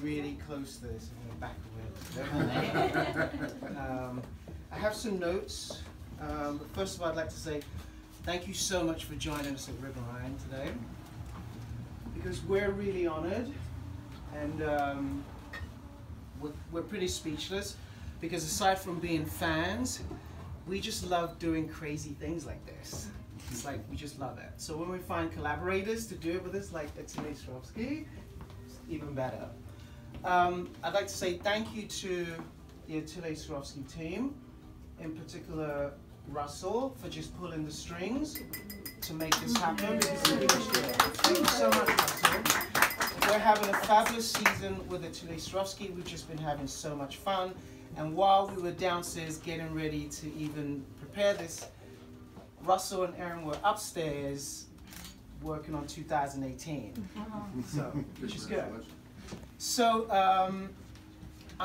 really close to this. I'm going to back away. I have some notes. But first of all, I'd like to say thank you so much for joining us at Rib&Rhein today, because we're really honored, and we're pretty speechless, because aside from being fans, we just love doing crazy things like this. It's like, we just love it. So when we find collaborators to do it with us, like Atelier Swarovski, it's even better. I'd like to say thank you to the Atelier Swarovski team, in particular Russell, for just pulling the strings to make this happen. Thank you so much, Russell. We're having a fabulous season with Atelier Swarovski. We've just been having so much fun. And while we were downstairs getting ready to even prepare this, Russell and Erin were upstairs working on 2018, so, which is good. So I'm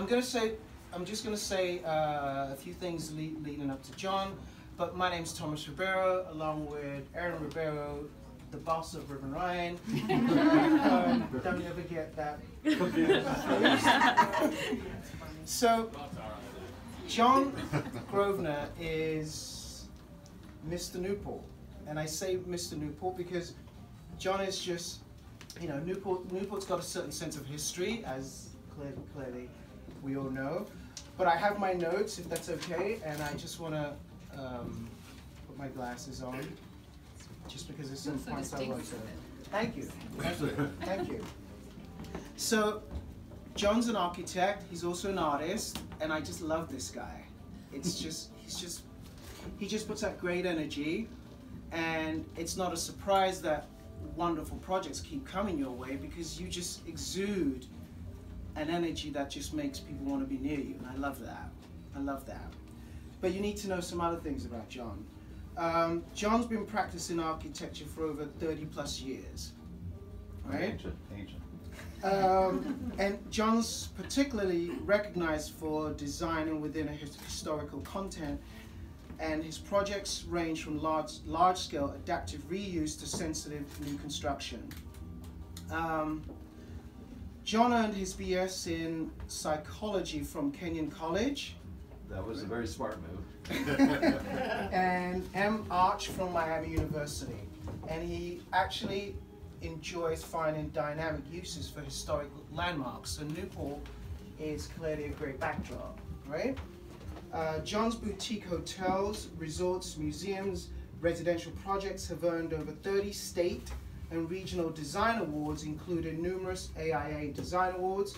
just going to say a few things leading up to John, but my name's Thomas Ribeiro, along with Erin Ribeiro, the boss of Rib&Rhein. Don't ever get that confused. So, John Grovsenor is Mr. Newport, and I say Mr. Newport because John is just, you know, Newport's got a certain sense of history, as clearly we all know. But I have my notes, if that's okay, and I just want to put my glasses on, just because there's some points I want to. Thank you. Thank you. So, John's an architect. He's also an artist, and I just love this guy. It's just he just puts out great energy, and it's not a surprise that wonderful projects keep coming your way, because you just exude an energy that just makes people want to be near you, and I love that. I love that. But you need to know some other things about John. John's been practicing architecture for over 30 plus years, right? Ancient. And John's particularly recognized for designing within a historical content, and his projects range from large-scale adaptive reuse to sensitive new construction. John earned his BS in psychology from Kenyon College. That was a very smart move. And M. Arch from Miami University. And he actually enjoys finding dynamic uses for historic landmarks. So Newport is clearly a great backdrop, right? John's boutique hotels, resorts, museums, residential projects have earned over 30 state and regional design awards, including numerous AIA Design Awards,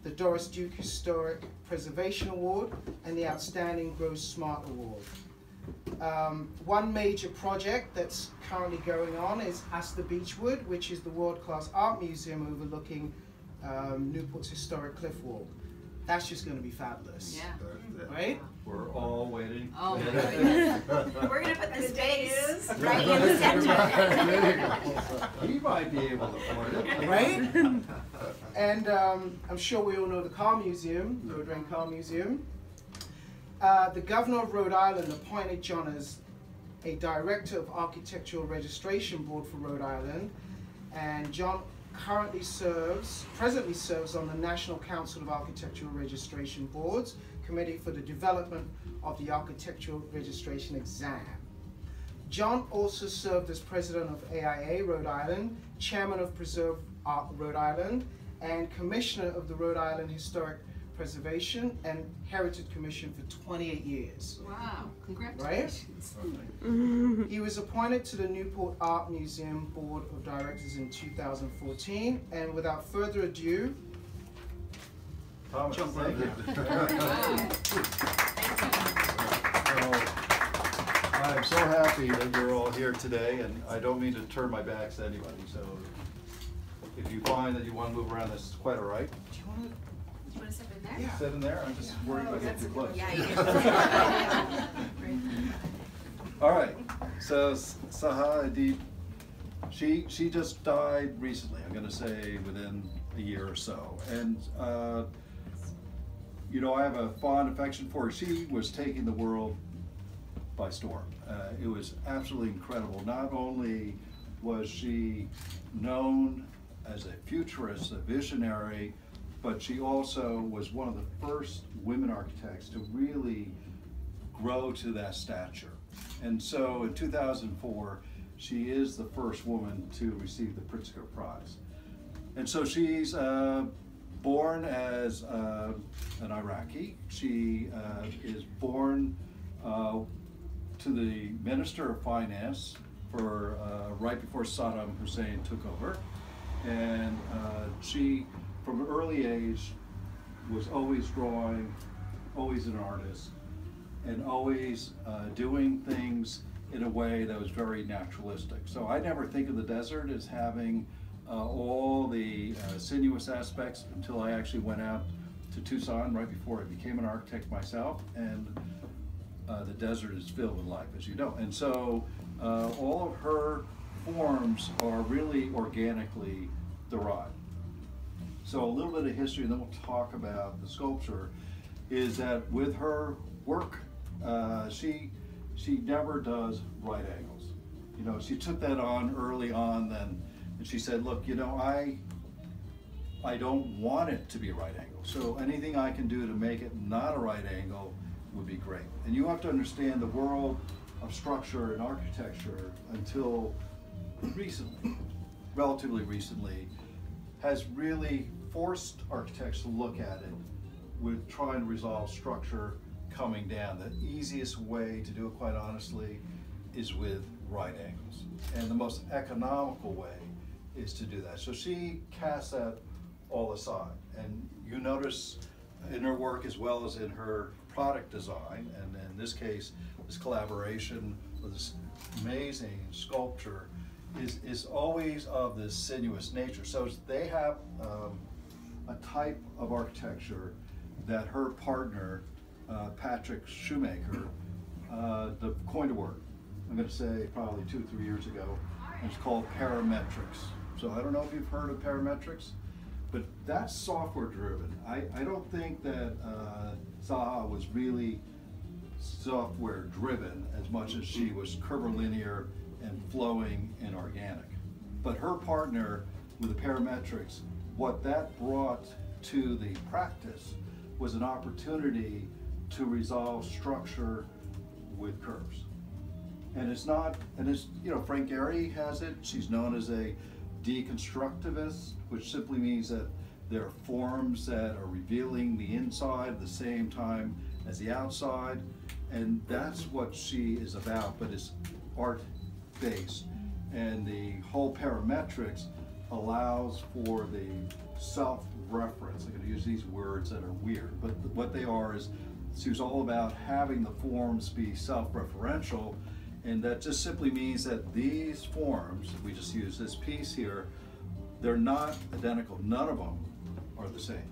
the Doris Duke Historic Preservation Award, and the Outstanding Grow Smart Award. One major project that's currently going on is Astor Beechwood, which is the world-class art museum overlooking Newport's historic cliff wall. That's just going to be fabulous. Yeah. Right? We're all waiting. Oh, we're going to put the space right in the center. He might be able to afford it. Right? And I'm sure we all know the Car Museum, the Rib&Rhein Car Museum. The Governor of Rhode Island appointed John as a Director of Architectural Registration Board for Rhode Island, and John presently serves on the National Council of Architectural Registration Boards Committee for the Development of the Architectural Registration Exam. John also served as President of AIA Rhode Island, Chairman of Preserve Art Rhode Island, and Commissioner of the Rhode Island Historic Preservation and Heritage Commission for 28 years. Wow, congratulations. Right? He was appointed to the Newport Art Museum Board of Directors in 2014, and without further ado, Thomas, jump right thank in. I'm so happy that you're all here today, and I don't mean to turn my backs to anybody, so if you find that you want to move around, this is quite all right. Do you want to? You want to sit in there? Yeah. Sit in there, I'm just worried about getting too close. Yeah, you All right, so ZAHA, HADID, she just died recently, I'm gonna say within a year or so. And you know, I have a fond affection for her. She was taking the world by storm. It was absolutely incredible. Not only was she known as a futurist, a visionary, but she also was one of the first women architects to really grow to that stature. And so in 2004, she is the first woman to receive the Pritzker Prize. And so she's born as an Iraqi. She is born to the Minister of Finance for right before Saddam Hussein took over. And she, from an early age, was always drawing, always an artist, and always doing things in a way that was very naturalistic. So I never think of the desert as having all the sinuous aspects until I actually went out to Tucson right before I became an architect myself, and the desert is filled with life, as you know. And so all of her forms are really organically derived. So a little bit of history, and then we'll talk about the sculpture, is that with her work, she never does right angles. You know, she took that on early on then, and she said, look, you know, I don't want it to be a right angle. So anything I can do to make it not a right angle would be great. And you have to understand the world of structure and architecture until recently, relatively recently, has really forced architects to look at it with trying to resolve structure coming down. The easiest way to do it, quite honestly, is with right angles. And the most economical way is to do that. So she casts that all aside. And you notice in her work as well as in her product design, and in this case, this collaboration with this amazing sculpture is always of this sinuous nature. So they have a type of architecture that her partner, Patrick Shoemaker, coined a word, I'm going to say probably 2 or 3 years ago, and it's called parametrics. So I don't know if you've heard of parametrics, but that's software driven. I don't think that ZAHA was really software driven as much as she was curvilinear and flowing and organic. But her partner with the parametrics, what that brought to the practice was an opportunity to resolve structure with curves. And it's not, and it's, you know, Frank Gehry has it. She's known as a deconstructivist, which simply means that there are forms that are revealing the inside at the same time as the outside. And that's what she is about, but it's art-based. And the whole parametrics allows for the self-reference. I'm going to use these words that are weird, but what they are is, she was all about having the forms be self-referential, and that just simply means that these forms, we just use this piece here, they're not identical. None of them are the same.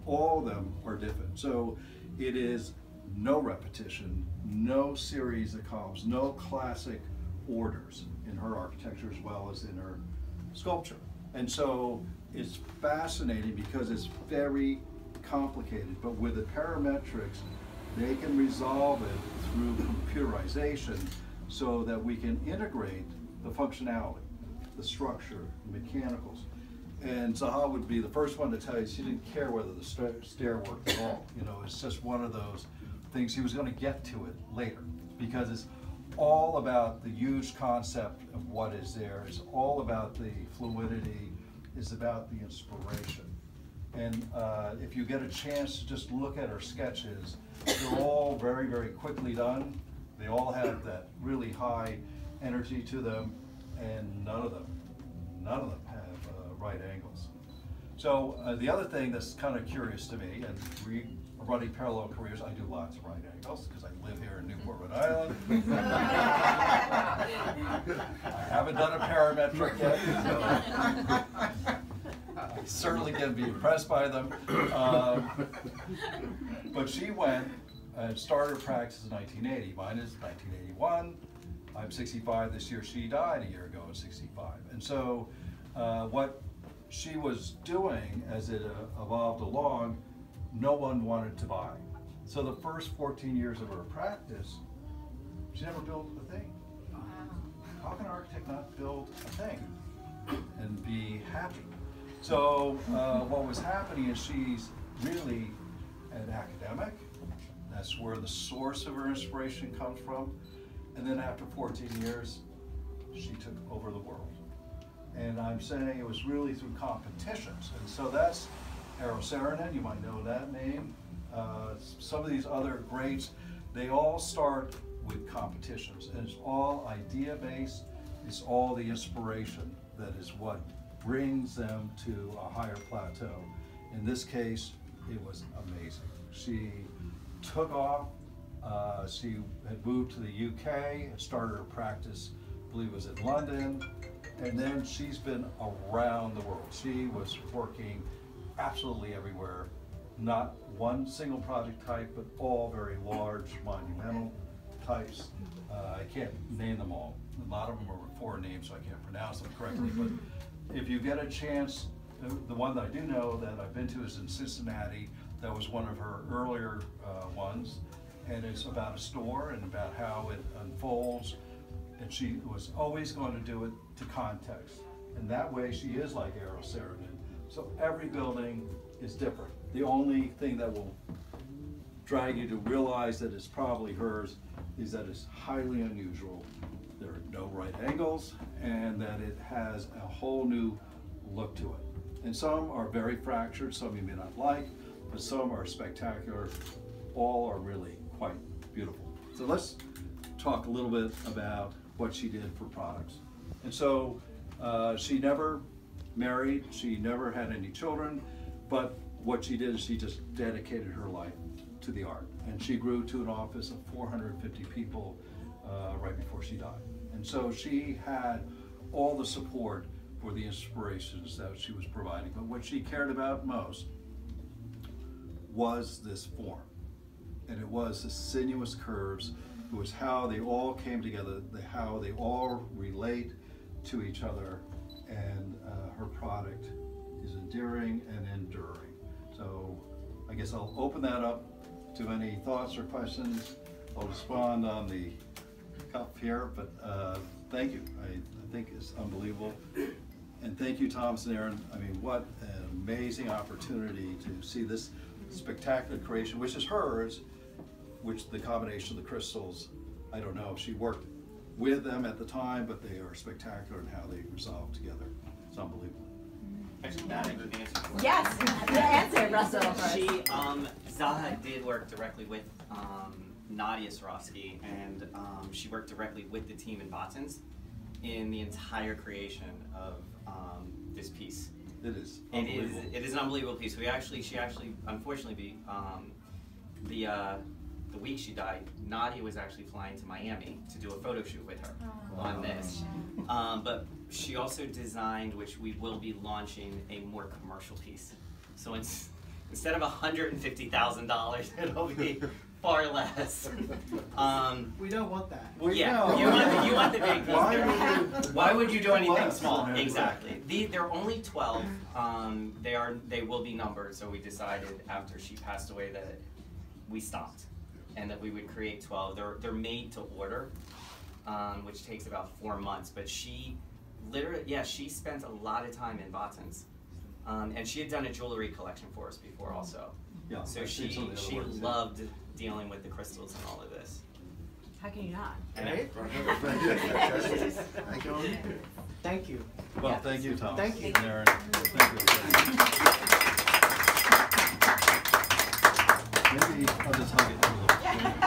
All of them are different. So it is no repetition, no series of columns, no classic orders in her architecture as well as in her sculpture. And so it's fascinating because it's very complicated, but with the parametrics, they can resolve it through computerization so that we can integrate the functionality, the structure, the mechanicals. And ZAHA would be the first one to tell you she didn't care whether the stair worked at all. You know, it's just one of those things. She was going to get to it later because it's all about the huge concept of what is there. It's all about the fluidity. It's about the inspiration. And if you get a chance to just look at her sketches, they're all very, very quickly done. They all have that really high energy to them, and none of them have right angles. So the other thing that's kind of curious to me, and we are running parallel careers, I do lots of right angles because I live here in Newport, Rhode Island. I haven't done a parametric yet, so I certainly can be impressed by them. But she went and started her practice in 1980. Mine is 1981. I'm 65 this year. She died a year ago at 65. And so what she was doing as it evolved along, no one wanted to buy. So the first 14 years of her practice, she never built a thing. How can an architect not build a thing and be happy? So what was happening is she's really an academic. That's where the source of her inspiration comes from. And then after 14 years, she took over the world. And I'm saying it was really through competitions. And so that's Grovsenor, you might know that name. Some of these other greats, they all start with competitions. And it's all idea-based. It's all the inspiration that is what brings them to a higher plateau. In this case, it was amazing. She took off. She had moved to the UK, started her practice, I believe it was in London, and then she's been around the world. She was working absolutely everywhere, not one single project type, but all very large, monumental types. I can't name them all. A lot of them are foreign names, so I can't pronounce them correctly, but if you get a chance, the one that I do know that I've been to is in Cincinnati. That was one of her earlier ones, and it's about a store and about how it unfolds. And she was always going to do it to context. And that way she is like Grovsenor. So every building is different. The only thing that will drag you to realize that it's probably hers is that it's highly unusual. There are no right angles, and that it has a whole new look to it. And some are very fractured, some you may not like, but some are spectacular. All are really quite beautiful. So let's talk a little bit about what she did for products. And so she never married, she never had any children, but what she did is she just dedicated her life to the art. And she grew to an office of 450 people right before she died. And so she had all the support for the inspirations that she was providing. But what she cared about most was this form. And it was the sinuous curves. It was how they all came together, how they all relate to each other. And her product is endearing and enduring. So I guess I'll open that up to any thoughts or questions. I'll respond on the cup here, but thank you. I think it's unbelievable. And thank you, Thomas and Aaron. I mean, what an amazing opportunity to see this spectacular creation, which is hers, which the combination of the crystals, I don't know if she worked with them at the time, but they are spectacular in how they resolve together. It's unbelievable. Actually, that I can answer for. Yes, the answer, Russell. She, ZAHA did work directly with Nadia Swarovski, and she worked directly with the team in Botsons in the entire creation of this piece. It is unbelievable. It is an unbelievable piece. She actually, unfortunately, the week she died, Nadia was actually flying to Miami to do a photo shoot with her on this. But she also designed, which we will be launching, a more commercial piece. So instead of $150,000, it'll be far less. We don't want that. Yeah, you want the big piece. Why would you do anything small? Exactly. There are only 12. They will be numbered. So we decided after she passed away that we stopped, and that we would create 12. They're made to order, which takes about 4 months. But she literally, she spent a lot of time in Botsons, and she had done a jewelry collection for us before also. Yeah. So she loved dealing with the crystals and all of this. How can you not? Right? Thank you. Well, thank you, Thomas. Thank you. Aaron. Thank you. Maybe I'll just hug it a little.